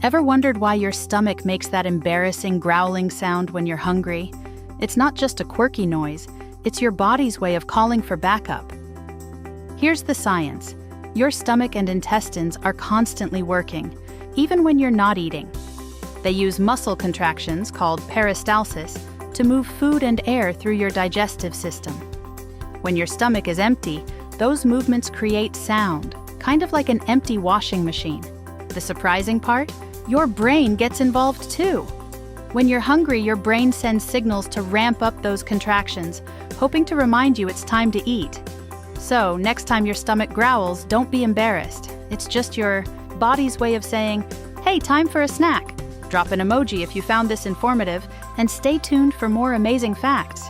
Ever wondered why your stomach makes that embarrassing growling sound when you're hungry? It's not just a quirky noise, it's your body's way of calling for backup. Here's the science. Your stomach and intestines are constantly working, even when you're not eating. They use muscle contractions called peristalsis to move food and air through your digestive system. When your stomach is empty, those movements create sound, kind of like an empty washing machine. The surprising part? Your brain gets involved too. When you're hungry, your brain sends signals to ramp up those contractions, hoping to remind you it's time to eat. So, next time your stomach growls, don't be embarrassed. It's just your body's way of saying, hey, time for a snack. Drop an emoji if you found this informative, and stay tuned for more amazing facts.